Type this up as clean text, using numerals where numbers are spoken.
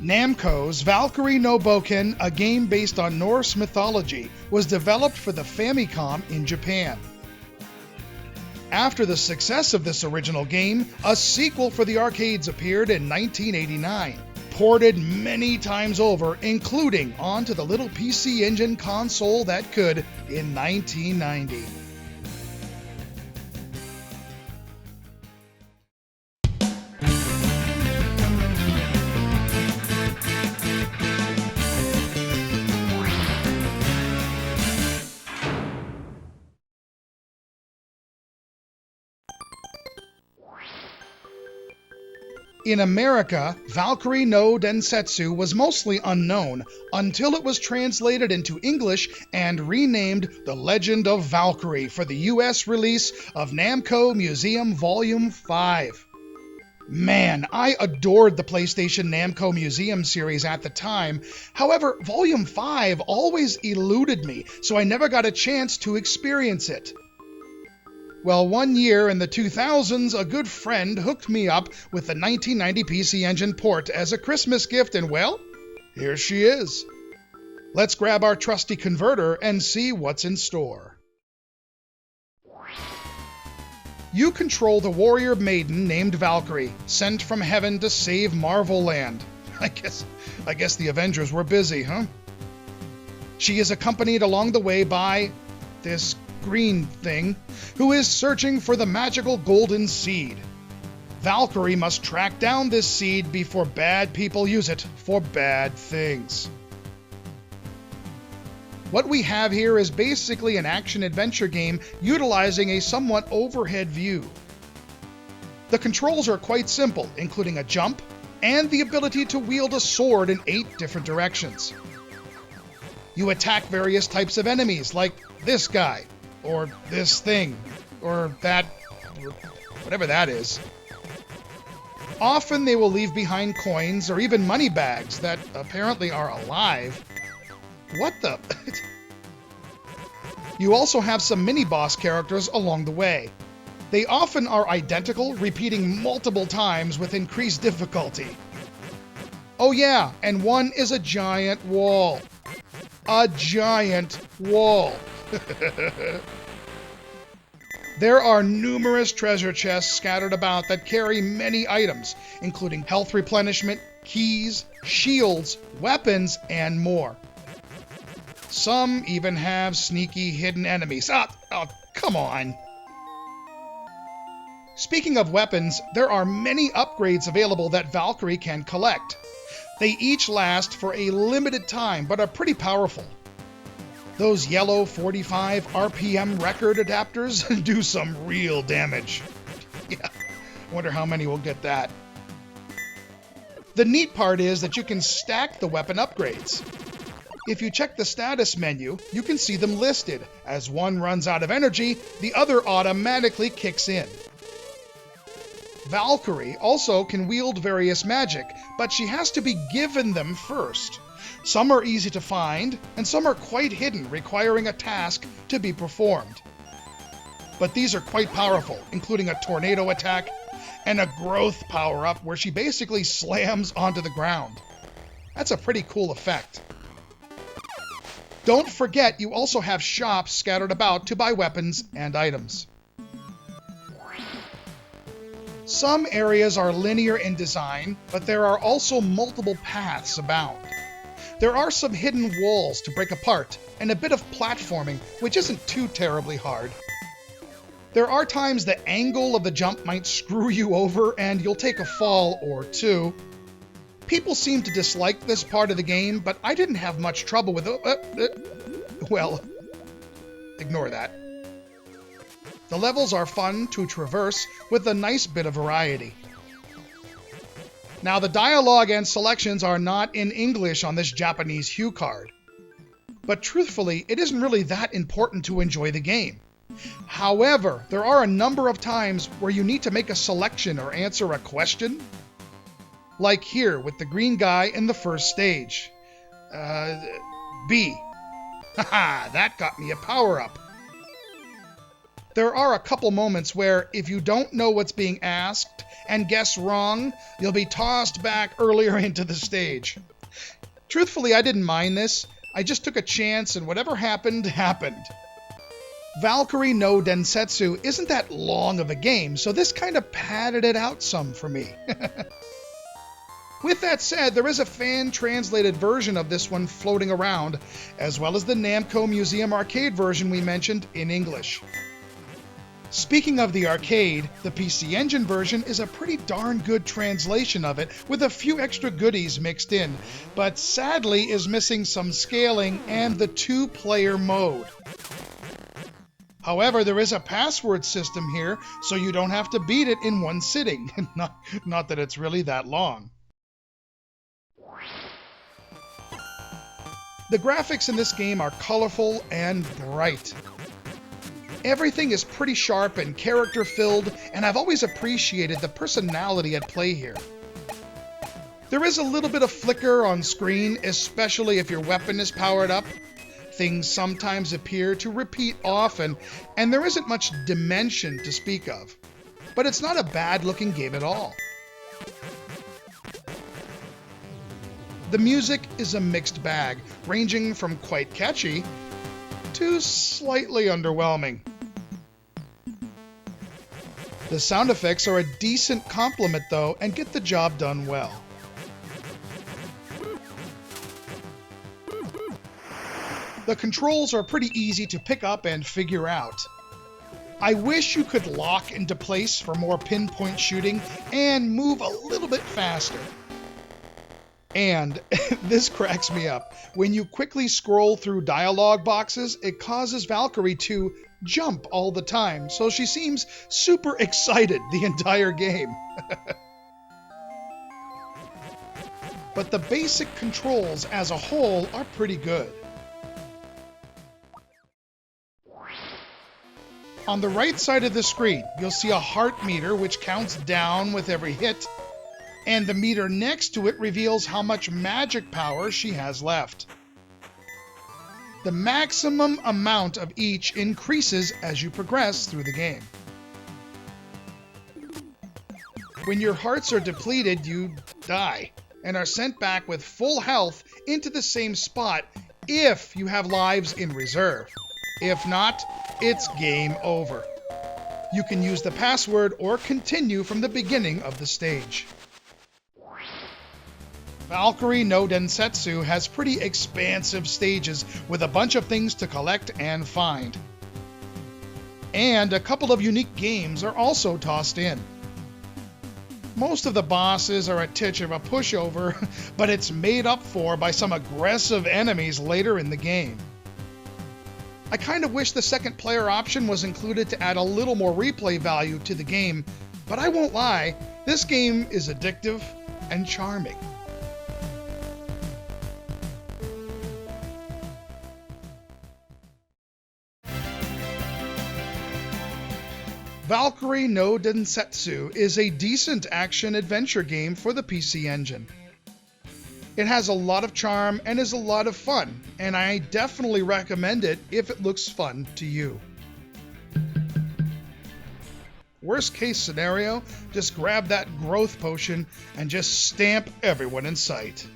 Namco's Valkyrie No Boken, a game based on Norse mythology, was developed for the Famicom in Japan. After the success of this original game, a sequel for the arcades appeared in 1989, ported many times over, including onto the little PC Engine console that could in 1990. In America, Valkyrie No Densetsu was mostly unknown until it was translated into English and renamed The Legend of Valkyrie for the US release of Namco Museum Volume 5. Man, I adored the PlayStation Namco Museum series at the time. However, Volume 5 always eluded me, so I never got a chance to experience it. Well, one year in the 2000s, a good friend hooked me up with the 1990 PC Engine port as a Christmas gift, and well, here she is. Let's grab our trusty converter and see what's in store. You control the warrior maiden named Valkyrie, sent from heaven to save Marvel Land. I guess the Avengers were busy, huh? She is accompanied along the way by this green thing, who is searching for the magical golden seed. Valkyrie must track down this seed before bad people use it for bad things. What we have here is basically an action-adventure game utilizing a somewhat overhead view. The controls are quite simple, including a jump and the ability to wield a sword in 8 different directions. You attack various types of enemies, like this guy, or this thing, or that, or whatever that is. Often they will leave behind coins or even money bags that apparently are alive. What the? You also have some mini-boss characters along the way. They often are identical, repeating multiple times with increased difficulty. Oh yeah, and one is a giant wall. A giant wall. There are numerous treasure chests scattered about that carry many items, including health replenishment, keys, shields, weapons, and more. Some even have sneaky hidden enemies. Oh, come on. Speaking of weapons, there are many upgrades available that Valkyrie can collect. They each last for a limited time, but are pretty powerful. Those yellow 45 RPM record adapters do some real damage. Yeah, wonder how many will get that. The neat part is that you can stack the weapon upgrades. If you check the status menu, you can see them listed. As one runs out of energy, the other automatically kicks in. Valkyrie also can wield various magic, but she has to be given them first. Some are easy to find, and some are quite hidden, requiring a task to be performed. But these are quite powerful, including a tornado attack and a growth power-up where she basically slams onto the ground. That's a pretty cool effect. Don't forget you also have shops scattered about to buy weapons and items. Some areas are linear in design, but there are also multiple paths abound. There are some hidden walls to break apart, and a bit of platforming, which isn't too terribly hard. There are times the angle of the jump might screw you over, and you'll take a fall or two. People seem to dislike this part of the game, but I didn't have much trouble with it. Well, ignore that. The levels are fun to traverse with a nice bit of variety. Now, the dialogue and selections are not in English on this Japanese hue card. But truthfully, it isn't really that important to enjoy the game. However, there are a number of times where you need to make a selection or answer a question. Like here with the green guy in the first stage. B. Haha, that got me a power-up. There are a couple moments where, if you don't know what's being asked and guess wrong, you'll be tossed back earlier into the stage. Truthfully, I didn't mind this. I just took a chance and whatever happened, happened. Valkyrie No Densetsu isn't that long of a game, so this kind of padded it out some for me. With that said, there is a fan-translated version of this one floating around, as well as the Namco Museum Arcade version we mentioned in English. Speaking of the arcade, the PC Engine version is a pretty darn good translation of it, with a few extra goodies mixed in, but sadly is missing some scaling and the two-player mode. However, there is a password system here, so you don't have to beat it in one sitting. Not that it's really that long. The graphics in this game are colorful and bright. Everything is pretty sharp and character-filled, and I've always appreciated the personality at play here. There is a little bit of flicker on screen, especially if your weapon is powered up. Things sometimes appear to repeat often, and there isn't much dimension to speak of. But it's not a bad-looking game at all. The music is a mixed bag, ranging from quite catchy to slightly underwhelming. The sound effects are a decent compliment though, and get the job done well. The controls are pretty easy to pick up and figure out. I wish you could lock into place for more pinpoint shooting and move a little bit faster. And this cracks me up. When you quickly scroll through dialogue boxes, it causes Valkyrie to jump all the time, so she seems super excited the entire game. But the basic controls as a whole are pretty good. On the right side of the screen, you'll see a heart meter which counts down with every hit, and the meter next to it reveals how much magic power she has left. The maximum amount of each increases as you progress through the game. When your hearts are depleted, you die, and are sent back with full health into the same spot if you have lives in reserve. If not, it's game over. You can use the password or continue from the beginning of the stage. Valkyrie No Densetsu has pretty expansive stages with a bunch of things to collect and find. And a couple of unique games are also tossed in. Most of the bosses are a titch of a pushover, but it's made up for by some aggressive enemies later in the game. I kind of wish the second player option was included to add a little more replay value to the game, but I won't lie, this game is addictive and charming. Valkyrie No Densetsu is a decent action-adventure game for the PC Engine. It has a lot of charm and is a lot of fun, and I definitely recommend it if it looks fun to you. Worst case scenario, just grab that growth potion and just stamp everyone in sight.